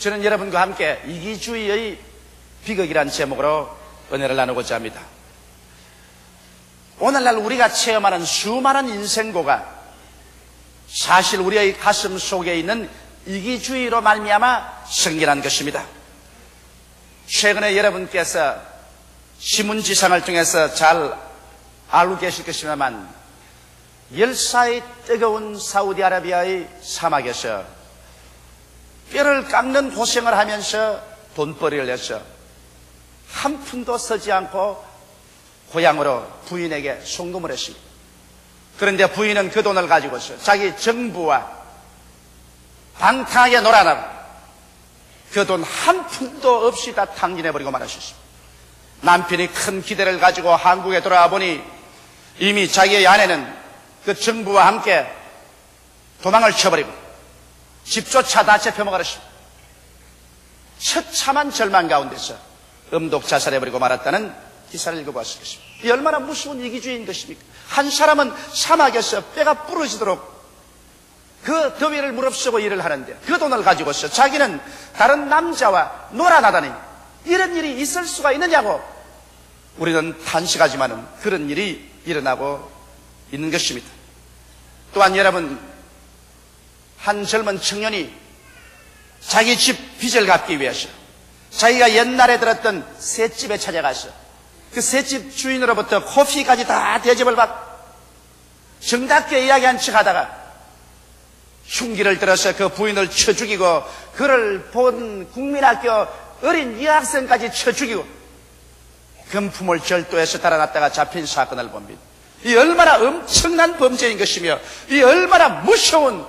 저는 여러분과 함께 이기주의의 비극이란 제목으로 은혜를 나누고자 합니다. 오늘날 우리가 체험하는 수많은 인생고가 사실 우리의 가슴 속에 있는 이기주의로 말미암아 생겨난 것입니다. 최근에 여러분께서 신문지상을 통해서 잘 알고 계실 것입니다만 열사의 뜨거운 사우디아라비아의 사막에서 뼈를 깎는 고생을 하면서 돈벌이를 해서 한 푼도 쓰지 않고 고향으로 부인에게 송금을 했습니다. 그런데 부인은 그 돈을 가지고서 자기 정부와 방탕하게 놀아나고 그 돈 한 푼도 없이 다 탕진해버리고 말았습니다. 남편이 큰 기대를 가지고 한국에 돌아와 보니 이미 자기의 아내는 그 정부와 함께 도망을 쳐버리고 집조차 다 잡혀먹었습니다. 처참한 절망 가운데서 음독 자살해버리고 말았다는 기사를 읽어봤을 것입니다. 이 얼마나 무서운 이기주의인 것입니까? 한 사람은 사막에서 뼈가 부러지도록 그 더위를 무릅쓰고 일을 하는데 그 돈을 가지고서 자기는 다른 남자와 놀아나다니 이런 일이 있을 수가 있느냐고 우리는 탄식하지만은 그런 일이 일어나고 있는 것입니다. 또한 여러분, 한 젊은 청년이 자기 집 빚을 갚기 위해서 자기가 옛날에 들었던 셋집에 찾아가서 그 셋집 주인으로부터 커피까지 다 대접을 받고 정답게 이야기한 척 하다가 흉기를 들어서 그 부인을 쳐 죽이고 그를 본 국민학교 어린 여학생까지 쳐 죽이고 금품을 절도해서 달아났다가 잡힌 사건을 봅니다. 이 얼마나 엄청난 범죄인 것이며 이 얼마나 무서운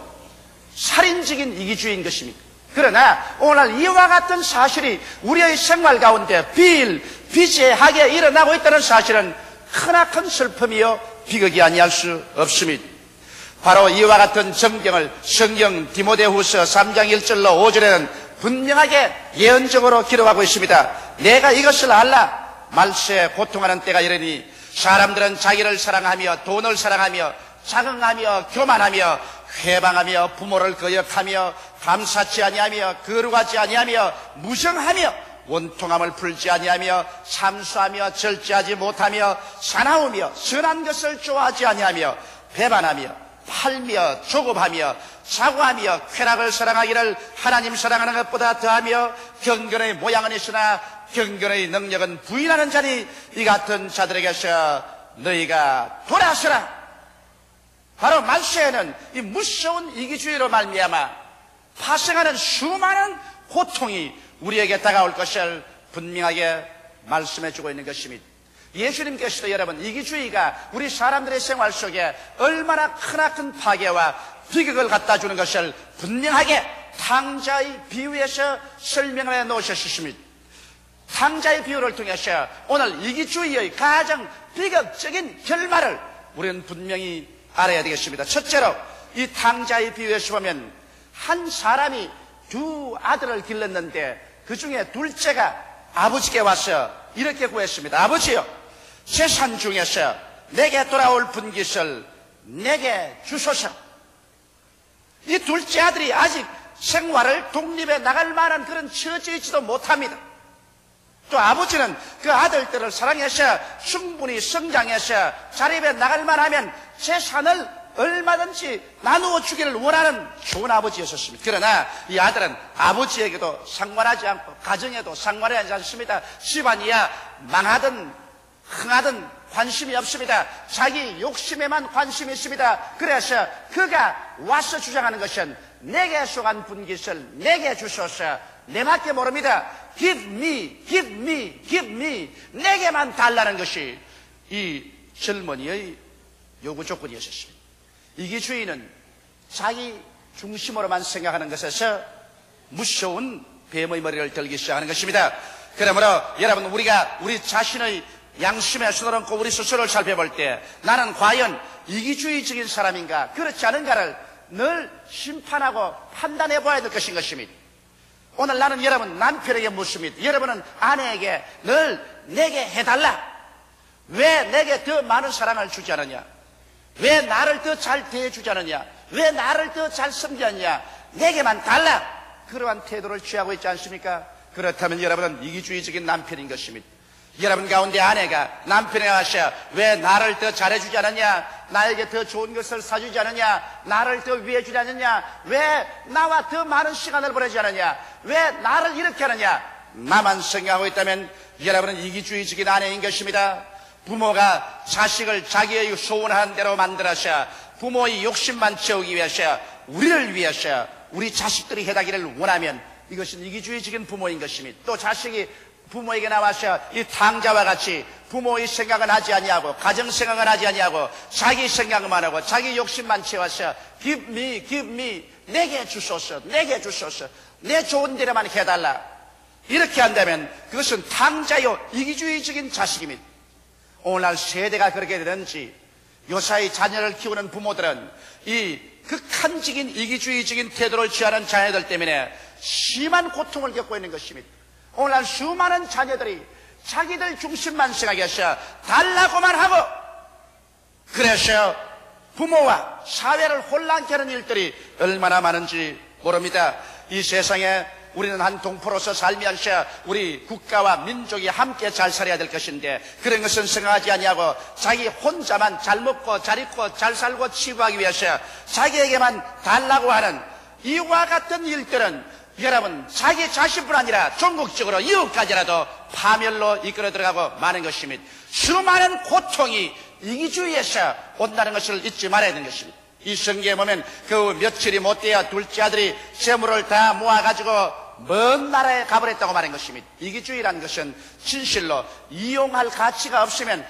살인적인 이기주의인 것입니까? 그러나 오늘 이와 같은 사실이 우리의 생활 가운데 비일비재하게 일어나고 있다는 사실은 크나큰 슬픔이요 비극이 아니할 수 없습니다. 바로 이와 같은 정경을 성경 디모데후서 3장 1절로 5절에는 분명하게 예언적으로 기록하고 있습니다. 내가 이것을 알라. 말세에 고통하는 때가 이르니 사람들은 자기를 사랑하며 돈을 사랑하며 자긍하며 교만하며 회방하며 부모를 거역하며 감사치 아니하며 거룩하지 아니하며 무정하며 원통함을 풀지 아니하며 참수하며 절제하지 못하며 사나우며 선한 것을 좋아하지 아니하며 배반하며 팔며 조급하며 자고하며 쾌락을 사랑하기를 하나님 사랑하는 것보다 더하며 경건의 모양은 있으나 경건의 능력은 부인하는 자니 이 같은 자들에게서 너희가 돌아서라. 바로 말세에는 이 무서운 이기주의로 말미암아 파생하는 수많은 고통이 우리에게 다가올 것을 분명하게 말씀해주고 있는 것입니다. 예수님께서도 여러분 이기주의가 우리 사람들의 생활 속에 얼마나 크나큰 파괴와 비극을 갖다 주는 것을 분명하게 탕자의 비유에서 설명해 놓으셨습니다. 탕자의 비유를 통해서 오늘 이기주의의 가장 비극적인 결말을 우리는 분명히 알아야 되겠습니다. 첫째로 이 탕자의 비유에서 보면 한 사람이 두 아들을 길렀는데 그 중에 둘째가 아버지께 와서 이렇게 구했습니다. 아버지요, 재산 중에서 내게 돌아올 분깃을 내게 주소서. 이 둘째 아들이 아직 생활을 독립해 나갈 만한 그런 처지에 있지도 못합니다. 또 아버지는 그 아들들을 사랑해서 충분히 성장해서 자립해 나갈 만하면 재산을 얼마든지 나누어 주기를 원하는 좋은 아버지였었습니다. 그러나 이 아들은 아버지에게도 상관하지 않고 가정에도 상관하지 않습니다. 집안이야 망하든 흥하든 관심이 없습니다. 자기 욕심에만 관심이 있습니다. 그래서 그가 와서 주장하는 것은 내게 속한 분깃을 내게 주소서. 내밖에 모릅니다. Give me, give me, give me. 내게만 달라는 것이 이 젊은이의 요구 조건이었습니다. 이기주의는 자기 중심으로만 생각하는 것에서 무서운 뱀의 머리를 들기 시작하는 것입니다. 그러므로 여러분 우리가 우리 자신의 양심의 손을 얹고 우리 스스로를 살펴볼 때 나는 과연 이기주의적인 사람인가 그렇지 않은가를 늘 심판하고 판단해 봐야 될 것인 것입니다. 오늘 나는 여러분 남편에게 묻습니다. 여러분은 아내에게 늘 내게 해달라. 왜 내게 더 많은 사랑을 주지 않느냐? 왜 나를 더 잘 대해주지 않느냐? 왜 나를 더 잘 섬기느냐? 내게만 달라. 그러한 태도를 취하고 있지 않습니까? 그렇다면 여러분은 이기주의적인 남편인 것입니다. 여러분 가운데 아내가 남편에게 하셔 왜 나를 더 잘해주지 않느냐, 나에게 더 좋은 것을 사주지 않느냐, 나를 더 위해주지 않느냐, 왜 나와 더 많은 시간을 보내지 않느냐, 왜 나를 이렇게 하느냐, 나만 생각하고 있다면 여러분은 이기주의적인 아내인 것입니다. 부모가 자식을 자기의 소원하는 대로 만들어서 부모의 욕심만 채우기 위해서, 우리를 위해서 우리 자식들이 해다기를 원하면 이것은 이기주의적인 부모인 것입니다. 또 자식이 부모에게 나와서 이 탕자와 같이 부모의 생각은 하지 아니하고 가정 생각은 하지 아니하고 자기 생각만 하고 자기 욕심만 채워서 give me 내게 주소서, 내게 주소서, 내 좋은 대로만 해달라, 이렇게 한다면 그것은 탕자요 이기주의적인 자식입니다. 오늘날 세대가 그렇게 되는지 요사이 자녀를 키우는 부모들은 이 극한적인 이기주의적인 태도를 취하는 자녀들 때문에 심한 고통을 겪고 있는 것입니다. 오늘날 수많은 자녀들이 자기들 중심만 생각해서 달라고만 하고, 그래서 부모와 사회를 혼란케 하는 일들이 얼마나 많은지 모릅니다. 이 세상에 우리는 한 동포로서 살면서 우리 국가와 민족이 함께 잘 살아야 될 것인데 그런 것은 생각하지 아니하고 자기 혼자만 잘 먹고 잘 입고 잘 살고 치부하기 위해서 자기에게만 달라고 하는 이와 같은 일들은 여러분 자기 자신뿐 아니라 전국적으로 이웃까지라도 파멸로 이끌어 들어가고 마는 것입니다. 수많은 고통이 이기주의에서 온다는 것을 잊지 말아야 되는 것입니다. 이 성경에 보면 그 며칠이 못되어 둘째 아들이 재물을 다 모아가지고 먼 나라에 가버렸다고 말한 것입니다. 이기주의라는 것은 진실로 이용할 가치가 없으면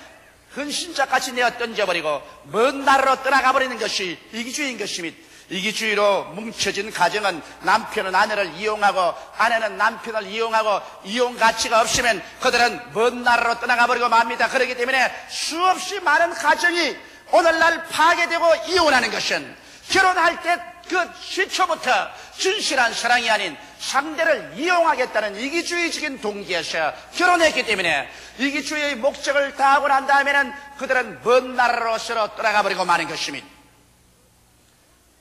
헌신자같이 내어 던져버리고 먼 나라로 떠나가버리는 것이 이기주의인 것입니다. 이기주의로 뭉쳐진 가정은 남편은 아내를 이용하고 아내는 남편을 이용하고 이용 가치가 없으면 그들은 먼 나라로 떠나가버리고 맙니다. 그렇기 때문에 수없이 많은 가정이 오늘날 파괴되고 이혼하는 것은 결혼할 때 그 시초부터 진실한 사랑이 아닌 상대를 이용하겠다는 이기주의적인 동기에서 결혼했기 때문에 이기주의의 목적을 다하고 난 다음에는 그들은 먼 나라로 서로 떠나가버리고 마는 것입니다.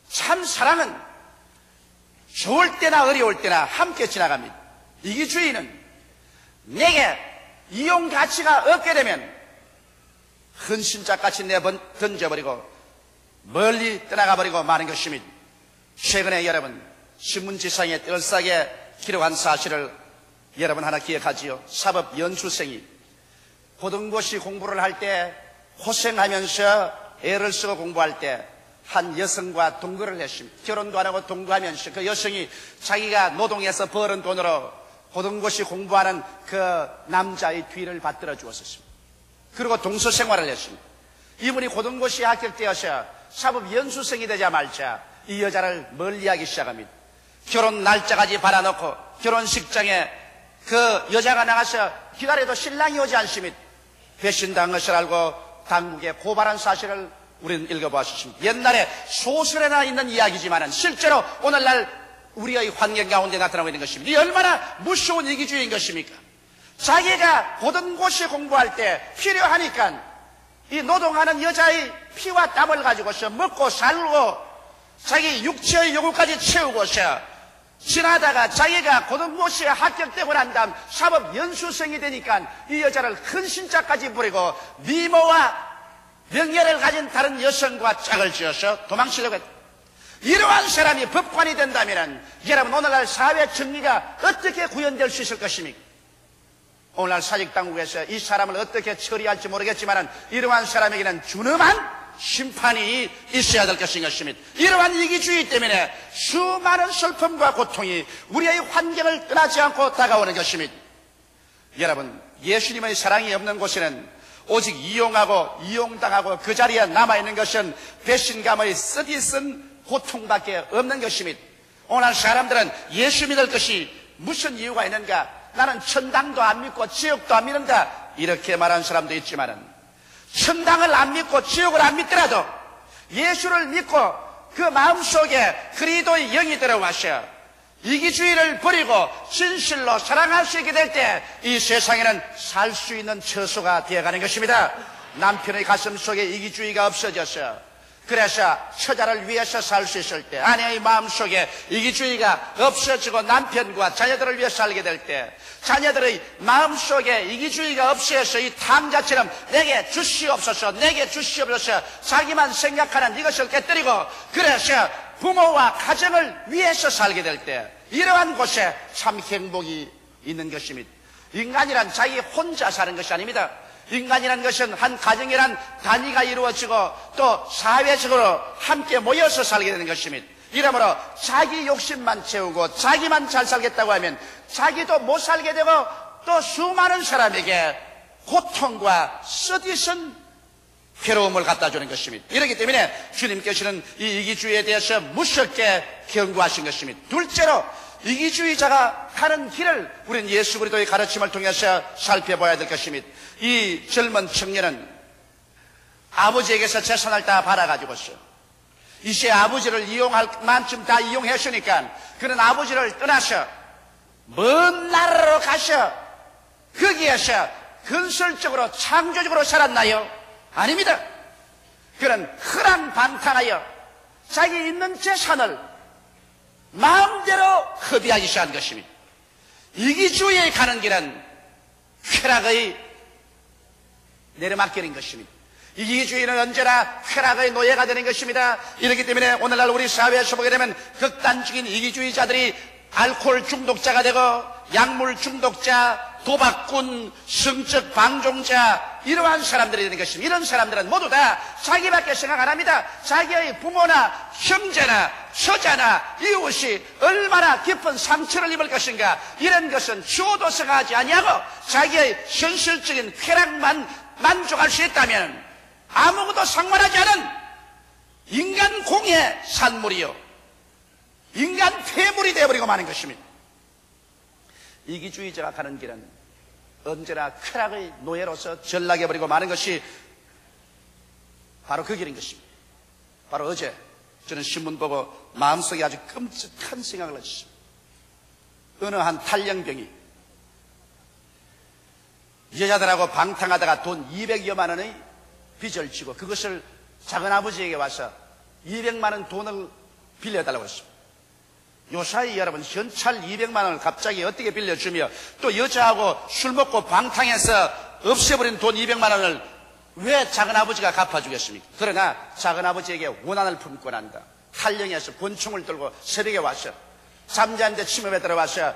참 사랑은 좋을 때나 어려울 때나 함께 지나갑니다. 이기주의는 내게 이용 가치가 없게 되면 헌신자같이 내어 던져버리고 멀리 떠나가버리고 마는 것입니다. 최근에 여러분 신문지상에 뜰싸게 기록한 사실을 여러분 하나 기억하지요. 사법 연수생이 고등고시 공부를 할 때 고생하면서 애를 쓰고 공부할 때 한 여성과 동거를 했습니다. 결혼도 안 하고 동거하면서 그 여성이 자기가 노동해서 벌은 돈으로 고등고시 공부하는 그 남자의 뒤를 받들어 주었습니다. 그리고 동서 생활을 했습니다. 이분이 고등고시에 합격되어서 사법 연수생이 되자마자 이 여자를 멀리하기 시작합니다. 결혼 날짜까지 받아놓고 결혼식장에 그 여자가 나가서 기다려도 신랑이 오지 않습니다. 배신당한 것을 알고 당국에 고발한 사실을 우리는 읽어보았습니다. 옛날에 소설에나 있는 이야기지만 실제로 오늘날 우리의 환경 가운데 나타나고 있는 것입니다. 이 얼마나 무서운 이기주의인 것입니까? 자기가 고등고시 공부할 때 필요하니까 이 노동하는 여자의 피와 땀을 가지고서 먹고 살고 자기 육체의 요구까지 채우고서 지나다가 자기가 고등고시에 합격되고 난 다음 사법 연수생이 되니까 이 여자를 헌신자까지 부리고 미모와 명예를 가진 다른 여성과 짝을 지어서 도망치려고 했다. 이러한 사람이 법관이 된다면 여러분 오늘날 사회 정의가 어떻게 구현될 수 있을 것입니까? 오늘날 사직당국에서 이 사람을 어떻게 처리할지 모르겠지만 이러한 사람에게는 준엄한 심판이 있어야 될 것인 것입니다. 이러한 이기주의 때문에 수많은 슬픔과 고통이 우리의 환경을 떠나지 않고 다가오는 것입니다. 여러분 예수님의 사랑이 없는 곳에는 오직 이용하고 이용당하고 그 자리에 남아있는 것은 배신감의 쓰디쓴 고통밖에 없는 것입니다. 오늘 사람들은 예수 믿을 것이 무슨 이유가 있는가? 나는 천당도 안 믿고 지옥도 안 믿는다 이렇게 말하는 사람도 있지만 천당을 안 믿고 지옥을 안 믿더라도 예수를 믿고 그 마음속에 그리스도의 영이 들어와서 이기주의를 버리고 진실로 사랑할 수 있게 될 때 이 세상에는 살 수 있는 처소가 되어가는 것입니다. 남편의 가슴 속에 이기주의가 없어져서 그래서 처자를 위해서 살 수 있을 때, 아내의 마음속에 이기주의가 없어지고 남편과 자녀들을 위해서 살게 될 때, 자녀들의 마음속에 이기주의가 없어서 이 탐자처럼 내게 주시옵소서, 내게 주시옵소서 자기만 생각하는 이것을 깨뜨리고, 그래서 부모와 가정을 위해서 살게 될 때, 이러한 곳에 참 행복이 있는 것입니다. 인간이란 자기 혼자 사는 것이 아닙니다. 인간이란 것은 한 가정이란 단위가 이루어지고 또 사회적으로 함께 모여서 살게 되는 것입니다. 이러므로 자기 욕심만 채우고 자기만 잘 살겠다고 하면 자기도 못 살게 되고 또 수많은 사람에게 고통과 쓰디쓴 괴로움을 갖다 주는 것입니다. 이렇기 때문에 주님께서는 이 이기주의에 대해서 무섭게 경고하신 것입니다. 둘째로 이기주의자가 가는 길을 우리는 예수 그리스도의 가르침을 통해서 살펴봐야 될 것입니다. 이 젊은 청년은 아버지에게서 재산을 다 받아가지고서 이제 아버지를 이용할 만큼 다 이용했으니까 그는 아버지를 떠나서 먼 나라로 가서 거기에서 건설적으로 창조적으로 살았나요? 아닙니다. 그는 허랑방탕하여 자기 있는 재산을 마음대로 허비하기 시작한 것입니다. 이기주의에 가는 길은 쾌락의 내리막길인 것입니다. 이기주의는 언제나 쾌락의 노예가 되는 것입니다. 이렇기 때문에 오늘날 우리 사회에서 보게 되면 극단적인 이기주의자들이 알코올 중독자가 되고 약물 중독자, 도박꾼, 성적 방종자, 이러한 사람들이 되는 것입니다. 이런 사람들은 모두 다 자기밖에 생각 안 합니다. 자기의 부모나 형제나 처자나 이웃이 얼마나 깊은 상처를 입을 것인가, 이런 것은 주어도 생각하지 아니하고 자기의 현실적인 쾌락만 만족할 수 있다면 아무것도 상관하지 않은 인간 공의 산물이요, 인간 폐물이 되어버리고 마는 것입니다. 이기주의자가 가는 길은 언제나 쾌락의 노예로서 전락해버리고 마는 것이 바로 그 길인 것입니다. 바로 어제 저는 신문 보고 마음속에 아주 끔찍한 생각을 했습니다. 어느 한 탈영병이 여자들하고 방탕하다가 돈 200여만 원의 빚을 지고 그것을 작은아버지에게 와서 200만 원 돈을 빌려달라고 했습니다. 요사이 여러분, 현찰 200만 원을 갑자기 어떻게 빌려주며 또 여자하고 술 먹고 방탕해서 없애버린 돈 200만 원을 왜 작은아버지가 갚아주겠습니까? 그러나 작은아버지에게 원한을 품고 난다. 탈영해서 권총을 들고 새벽에 와서 잠자는데 침입에 들어와서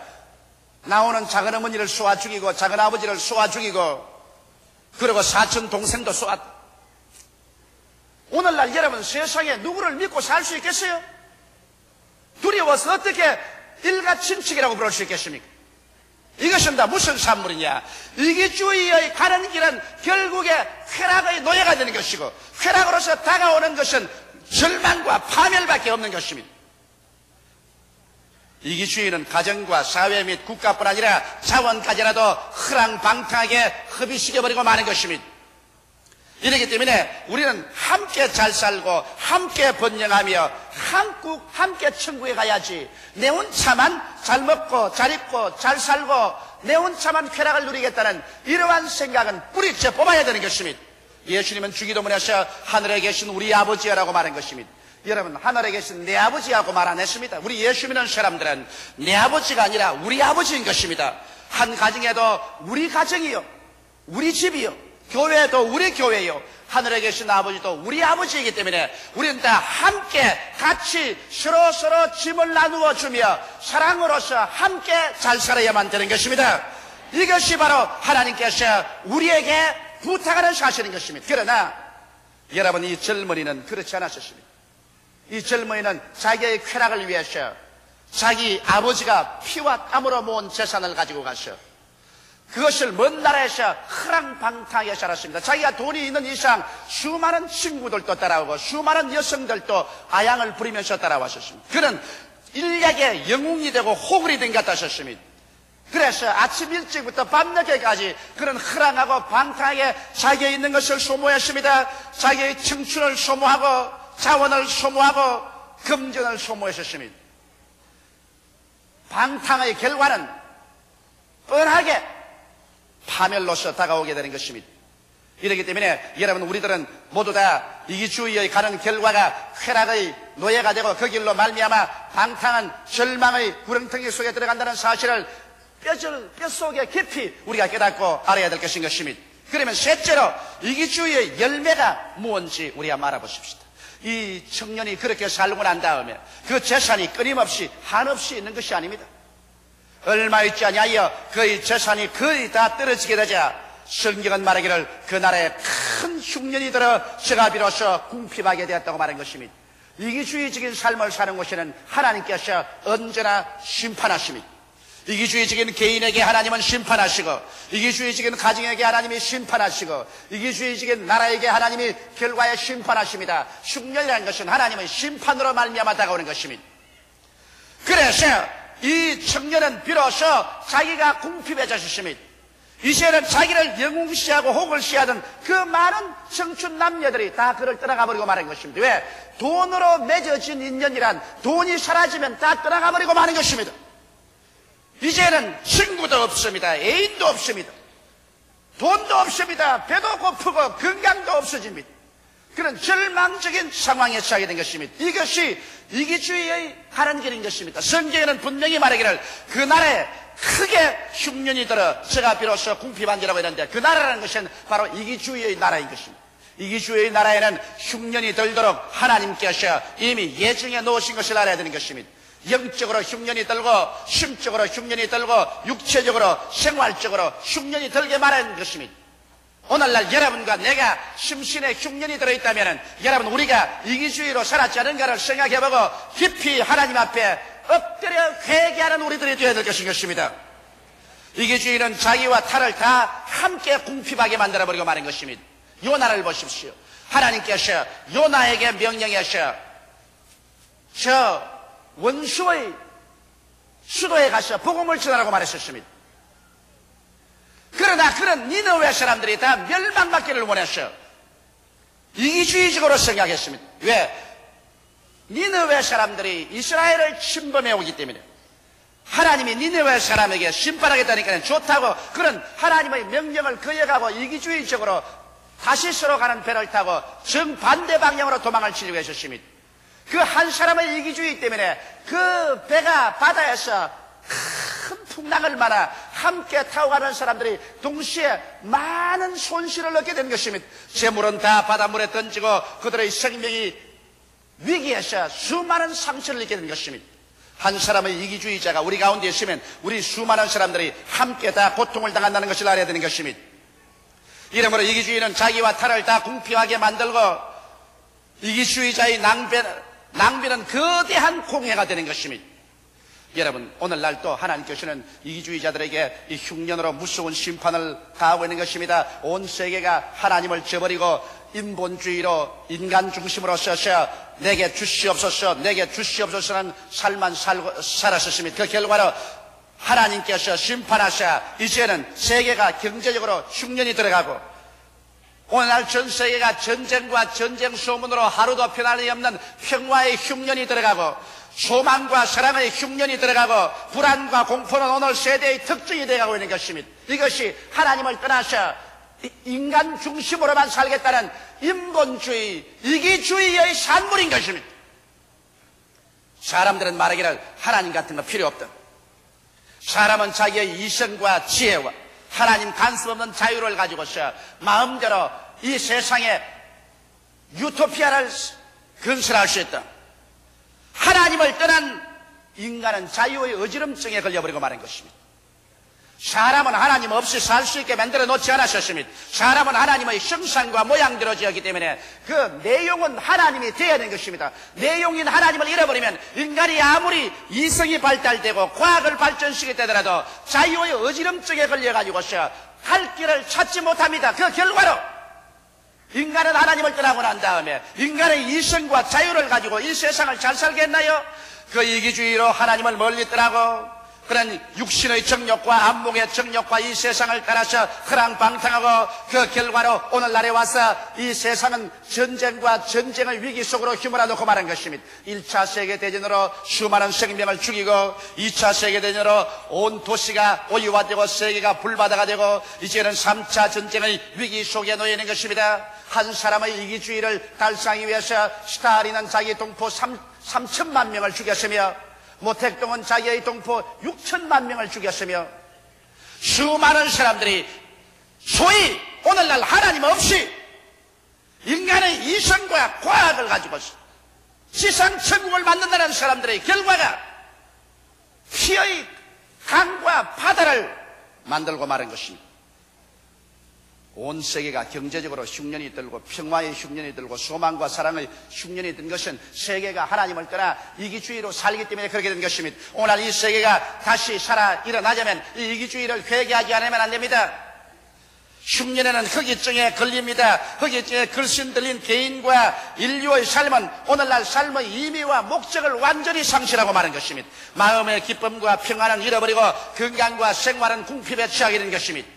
나오는 작은어머니를 쏘아 죽이고 작은아버지를 쏘아 죽이고 그리고 사촌 동생도 쏘았다. 오늘날 여러분, 세상에 누구를 믿고 살 수 있겠어요? 두려워서 어떻게 일가친척이라고 부를 수 있겠습니까? 이것은 다 무슨 산물이냐? 이기주의의 가는 길은 결국에 쾌락의 노예가 되는 것이고 쾌락으로서 다가오는 것은 절망과 파멸밖에 없는 것입니다. 이기주의는 가정과 사회 및 국가뿐 아니라 자원까지라도 허랑방탕하게 허비시켜버리고 마는 것입니다. 이렇기 때문에 우리는 함께 잘 살고 함께 번영하며 함께 천국에 가야지, 내 혼자만 잘 먹고 잘 입고 잘 살고 내 혼자만 쾌락을 누리겠다는 이러한 생각은 뿌리째 뽑아야 되는 것입니다. 예수님은 주기도문에서 하늘에 계신 우리 아버지라고 말한 것입니다. 여러분, 하늘에 계신 내 아버지하고 말 안 했습니다. 우리 예수 믿는 사람들은 내 아버지가 아니라 우리 아버지인 것입니다. 한 가정에도 우리 가정이요, 우리 집이요, 교회도 우리 교회요, 하늘에 계신 아버지도 우리 아버지이기 때문에 우리는 다 함께 같이 서로 짐을 나누어 주며 사랑으로서 함께 잘 살아야만 되는 것입니다. 이것이 바로 하나님께서 우리에게 부탁하는 사실인 것입니다. 그러나 여러분, 이 젊은이는 그렇지 않았습니다. 이 젊은이는 자기의 쾌락을 위해서 자기 아버지가 피와 땀으로 모은 재산을 가지고 가서 그것을 먼 나라에서 허랑방탕하게 살았습니다. 자기가 돈이 있는 이상 수많은 친구들도 따라오고 수많은 여성들도 아양을 부리면서 따라왔었습니다. 그는 인력의 영웅이 되고 호글이 된 것 같았습니다. 그래서 아침 일찍부터 밤늦게까지 그는 허랑하고 방탕하게 자기의 있는 것을 소모했습니다. 자기의 청춘을 소모하고 자원을 소모하고 금전을 소모했었습니다. 방탕의 결과는 뻔하게 파멸로서 다가오게 되는 것입니다. 이렇기 때문에 여러분, 우리들은 모두 다 이기주의의 가는 결과가 쾌락의 노예가 되고 그 길로 말미암아 방탕한 절망의 구렁텅이 속에 들어간다는 사실을 뼛속에 깊이 우리가 깨닫고 알아야 될 것인 것입니다. 그러면 셋째로 이기주의의 열매가 무엇인지 우리가 말아보십시다. 이 청년이 그렇게 살고 난 다음에 그 재산이 끊임없이 한없이 있는 것이 아닙니다. 얼마 있지 아니하여 그의 재산이 거의 다 떨어지게 되자 성경은 말하기를 그 나라에 큰 흉년이 들어 저가 비로소 궁핍하게 되었다고 말한 것입니다. 이기주의적인 삶을 사는 곳에는 하나님께서 언제나 심판하십니다. 이기주의적인 개인에게 하나님은 심판하시고, 이기주의적인 가정에게 하나님이 심판하시고, 이기주의적인 나라에게 하나님이 결과에 심판하십니다. 흉년이라는 것은 하나님의 심판으로 말미암아 다가오는 것입니다. 그래서 이 청년은 비로소 자기가 궁핍해졌습니다. 이제는 자기를 영웅시하고 혹을 시하던 그 많은 청춘 남녀들이 다 그를 떠나가 버리고 말한 것입니다. 왜? 돈으로 맺어진 인연이란 돈이 사라지면 다 떠나가 버리고 마는 것입니다. 이제는 친구도 없습니다. 애인도 없습니다. 돈도 없습니다. 배도 고프고 건강도 없어집니다. 그런 절망적인 상황에 처하게 된 것입니다. 이것이 이기주의의 가는 길인 것입니다. 성경에는 분명히 말하기를 그 나라에 크게 흉년이 들어 저가 비로소 궁핍한지라고 했는데, 그 나라라는 것은 바로 이기주의의 나라인 것입니다. 이기주의의 나라에는 흉년이 들도록 하나님께서 이미 예정해 놓으신 것을 알아야 되는 것입니다. 영적으로 흉년이 들고, 심적으로 흉년이 들고, 육체적으로, 생활적으로 흉년이 들게 말하는 것입니다. 오늘날 여러분과 내가 심신에 흉년이 들어있다면 여러분, 우리가 이기주의로 살았지 않은가를 생각해보고 깊이 하나님 앞에 엎드려 회개하는 우리들이 되어야 될 것입니다. 이기주의는 자기와 타를 다 함께 궁핍하게 만들어버리고 마는 것입니다. 요나를 보십시오. 하나님께서 요나에게 명령하셔 저 원수의 수도에 가서 복음을 전하라고 말했었습니다. 그러나 그런 니느웨 사람들이 다 멸망받기를 원했어요. 이기주의적으로 생각했습니다. 왜? 니느웨 사람들이 이스라엘을 침범해 오기 때문에 하나님이 니느웨 사람에게 심판하겠다니까 좋다고 그런 하나님의 명령을 거역하고 이기주의적으로 다시스로 가는 배를 타고 정반대 방향으로 도망을 치려고 했었습니다. 그 한 사람의 이기주의 때문에 그 배가 바다에서 큰 풍랑을 만나 함께 타고 가는 사람들이 동시에 많은 손실을 얻게 된 것입니다. 재물은 다 바닷물에 던지고 그들의 생명이 위기에서 수많은 상처를 입게 된 것입니다. 한 사람의 이기주의자가 우리 가운데 있으면 우리 수많은 사람들이 함께 다 고통을 당한다는 것을 알아야 되는 것입니다. 이러므로 이기주의는 자기와 타를 다 궁핍하게 만들고 이기주의자의 낭비는 거대한 공해가 되는 것입니다. 여러분, 오늘날 또 하나님께서는 이기주의자들에게 이 흉년으로 무서운 심판을 가하고 있는 것입니다. 온 세계가 하나님을 저버리고 인본주의로 인간 중심으로 서서 내게 주시옵소서 내게 주시옵소서는 삶만 살았었습니다. 그 결과로 하나님께서 심판하셔 이제는 세계가 경제적으로 흉년이 들어가고 오늘날 전 세계가 전쟁과 전쟁 소문으로 하루도 편안이 없는 평화의 흉년이 들어가고 소망과 사랑의 흉년이 들어가고 불안과 공포는 오늘 세대의 특징이 되어가고 있는 것입니다. 이것이 하나님을 떠나서 인간 중심으로만 살겠다는 인본주의, 이기주의의 산물인 것입니다. 사람들은 말하기를 하나님 같은 거 필요 없다. 사람은 자기의 이성과 지혜와 하나님 간섭 없는 자유를 가지고서 마음대로 이 세상에 유토피아를 건설할 수 있다. 하나님을 떠난 인간은 자유의 어지럼증에 걸려버리고 마는 것입니다. 사람은 하나님 없이 살 수 있게 만들어 놓지 않으셨습니다. 사람은 하나님의 형상과 모양대로 지었기 때문에 그 내용은 하나님이 되어야 되는 것입니다. 내용인 하나님을 잃어버리면 인간이 아무리 이성이 발달되고 과학을 발전시키더라도 자유의 어지럼증에 걸려가지고서 갈 길을 찾지 못합니다. 그 결과로 인간은 하나님을 떠나고 난 다음에 인간의 이성과 자유를 가지고 이 세상을 잘 살겠나요? 그 이기주의로 하나님을 멀리 떠나고 그런 육신의 정욕과 안목의 정욕과 이 세상을 따라서 허랑방탕하고 그 결과로 오늘날에 와서 이 세상은 전쟁과 전쟁의 위기 속으로 휘몰아놓고 말한 것입니다. 1차 세계대전으로 수많은 생명을 죽이고 2차 세계대전으로 온 도시가 오유화되고 세계가 불바다가 되고 이제는 3차 전쟁의 위기 속에 놓여 있는 것입니다. 한 사람의 이기주의를 달성하기 위해서 스탈린은 자기 동포 3천만 명을 죽였으며 모택동은 자기의 동포 6천만 명을 죽였으며 수많은 사람들이 소위 오늘날 하나님 없이 인간의 이성과 과학을 가지고 지상 천국을 만든다는 사람들의 결과가 피의 강과 바다를 만들고 마는 것입니다. 온 세계가 경제적으로 흉년이 들고 평화의 흉년이 들고 소망과 사랑의 흉년이 든 것은 세계가 하나님을 떠나 이기주의로 살기 때문에 그렇게 된 것입니다. 오늘 이 세계가 다시 살아 일어나자면 이 이기주의를 회개하지 않으면 안 됩니다. 흉년에는 허기증에 걸립니다. 허기증에 걸신 들린 개인과 인류의 삶은 오늘날 삶의 의미와 목적을 완전히 상실하고 마는 것입니다. 마음의 기쁨과 평안은 잃어버리고 건강과 생활은 궁핍에 취하게 된 것입니다.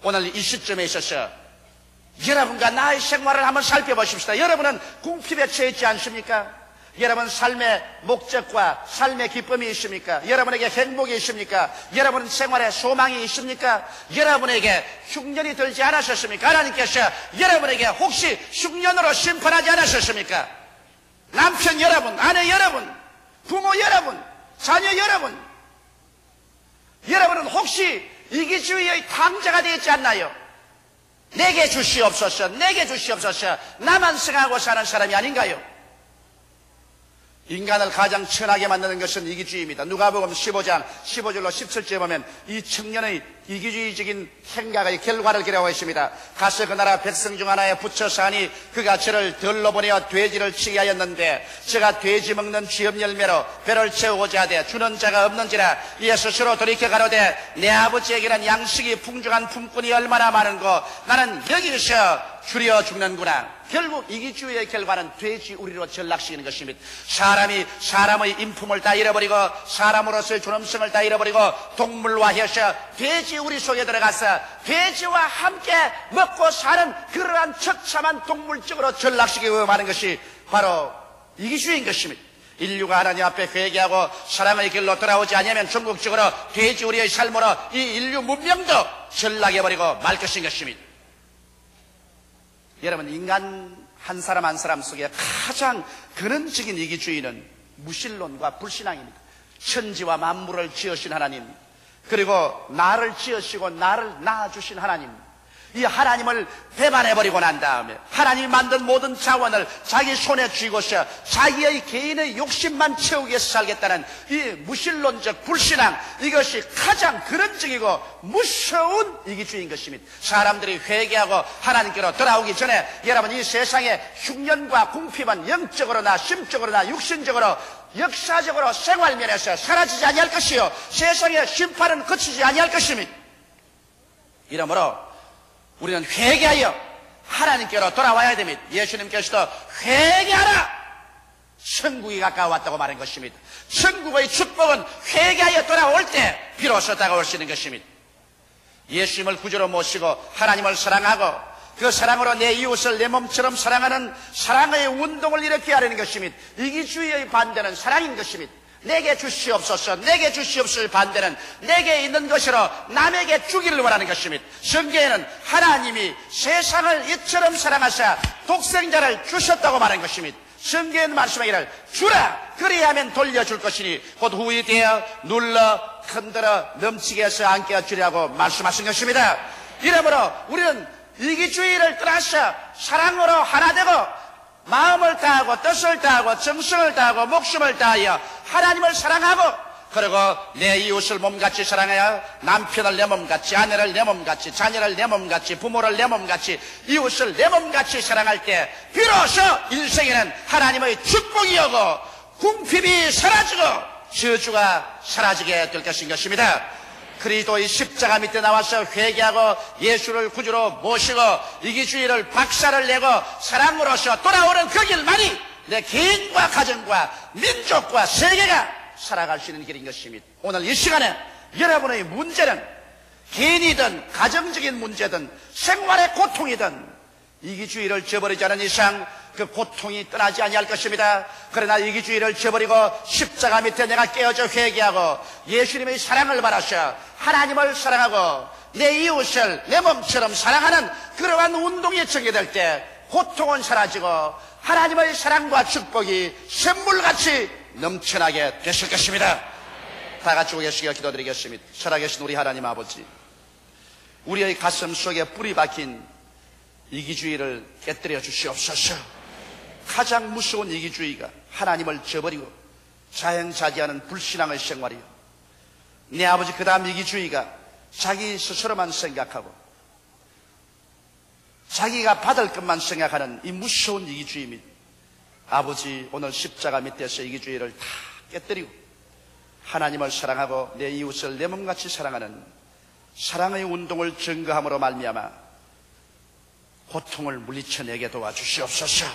오늘 이 시점에 있어서 여러분과 나의 생활을 한번 살펴보십시다. 여러분은 궁핍에 처해 있지 않습니까? 여러분 삶의 목적과 삶의 기쁨이 있습니까? 여러분에게 행복이 있습니까? 여러분 생활에 소망이 있습니까? 여러분에게 흉년이 들지 않으셨습니까? 하나님께서 여러분에게 혹시 흉년으로 심판하지 않으셨습니까? 남편 여러분, 아내 여러분, 부모 여러분, 자녀 여러분, 여러분은 혹시 이기주의의 탕자가 되지 않나요? 내게 주시옵소서, 내게 주시옵소서. 나만 생각하고 사는 사람이 아닌가요? 인간을 가장 천하게 만드는 것은 이기주의입니다. 누가복음 15장 15절로 17절에 보면 이 청년의 이기주의적인 생각의 결과를 기록하고 있습니다. 가서 그 나라 백성 중 하나에 붙여서 하니 그가 저를 들러 보내어 돼지를 치게 하였는데 저가 돼지 먹는 쥐업 열매로 배를 채우고자 하되 주는 자가 없는지라 이에 스스로 돌이켜 가로되 내 아버지에게는 양식이 풍족한 품꾼이 얼마나 많은고 나는 여기서 줄여 죽는구나. 결국 이기주의의 결과는 돼지 우리로 전락시키는 것입니다. 사람이 사람의 인품을 다 잃어버리고 사람으로서의 존엄성을 다 잃어버리고 동물화해서 돼지 우리 속에 들어가서 돼지와 함께 먹고 사는 그러한 처참한 동물적으로 전락시키고 마는 것이 바로 이기주의인 것입니다. 인류가 하나님 앞에 회개하고 사랑의 길로 돌아오지 않으면 전국적으로 돼지 우리의 삶으로 이 인류 문명도 전락해버리고 말 것인 것입니다. 여러분, 인간 한 사람 한 사람 속에 가장 근원적인 이기주의는 무신론과 불신앙입니다. 천지와 만물을 지으신 하나님, 그리고 나를 지으시고 나를 낳아주신 하나님, 이 하나님을 배반해버리고 난 다음에 하나님이 만든 모든 자원을 자기 손에 쥐고서 자기의 개인의 욕심만 채우기 위해서 살겠다는 이 무신론적 불신앙, 이것이 가장 근원적이고 무서운 이기주의인 것입니다. 사람들이 회개하고 하나님께로 돌아오기 전에 여러분, 이 세상의 흉년과 궁핍은 영적으로나 심적으로나 육신적으로 역사적으로 생활면에서 사라지지 아니할 것이요 세상의 심판은 그치지 아니할 것입니다. 이러므로 우리는 회개하여 하나님께로 돌아와야 됩니다. 예수님께서도 회개하라! 천국이 가까워왔다고 말한 것입니다. 천국의 축복은 회개하여 돌아올 때 비로소 다가올 수 있는 것입니다. 예수님을 구주로 모시고 하나님을 사랑하고 그 사랑으로 내 이웃을 내 몸처럼 사랑하는 사랑의 운동을 일으켜야 하는 것입니다. 이기주의의 반대는 사랑인 것입니다. 내게 주시옵소서, 내게 주시옵소서. 반대는 내게 있는 것으로 남에게 주기를 원하는 것입니다. 성경에는 하나님이 세상을 이처럼 사랑하사 독생자를 주셨다고 말한 것입니다. 성경에는 말씀하기를 주라, 그리하면 돌려줄 것이니 곧 후이 되어 눌러 흔들어 넘치게 해서 안겨 주려고 말씀하신 것입니다. 이러므로 우리는 이기주의를 떠나서 사랑으로 하나 되고 마음을 다하고 뜻을 다하고 정성을 다하고 목숨을 다하여 하나님을 사랑하고, 그리고 내 이웃을 몸같이 사랑하여 남편을 내 몸같이, 아내를 내 몸같이, 자녀를 내 몸같이, 부모를 내 몸같이, 이웃을 내 몸같이 사랑할 때 비로소 인생에는 하나님의 축복이 오고 궁핍이 사라지고 저주가 사라지게 될 것인 것입니다. 그리스도의 십자가 밑에 나와서 회개하고 예수를 구주로 모시고 이기주의를 박살을 내고 사랑으로서 돌아오는 그 길만이 내 개인과 가정과 민족과 세계가 살아갈 수 있는 길인 것입니다. 오늘 이 시간에 여러분의 문제는 개인이든 가정적인 문제든 생활의 고통이든 이기주의를 저버리지 않은 이상 그 고통이 떠나지 아니할 것입니다. 그러나 이기주의를 저버리고 십자가 밑에 내가 깨어져 회개하고 예수님의 사랑을 바라셔 하나님을 사랑하고 내 이웃을 내 몸처럼 사랑하는 그러한 운동이 전개될 때 고통은 사라지고 하나님의 사랑과 축복이 샘물같이 넘쳐나게 되실 것입니다. 다 같이 고개시켜 기도드리겠습니다. 살아계신 우리 하나님 아버지, 우리의 가슴 속에 뿌리 박힌 이기주의를 깨뜨려 주시옵소서. 가장 무서운 이기주의가 하나님을 저버리고 자행자지하는 불신앙의 생활이요, 내 아버지 그 다음 이기주의가 자기 스스로만 생각하고 자기가 받을 것만 생각하는 이 무서운 이기주의입니다. 아버지, 오늘 십자가 밑에서 이기주의를 다 깨뜨리고 하나님을 사랑하고 내 이웃을 내 몸같이 사랑하는 사랑의 운동을 증거함으로 말미암아 고통을 물리쳐내게 도와주시옵소서.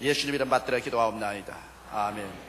예수님 이름 받들어 기도하옵나이다. 아멘.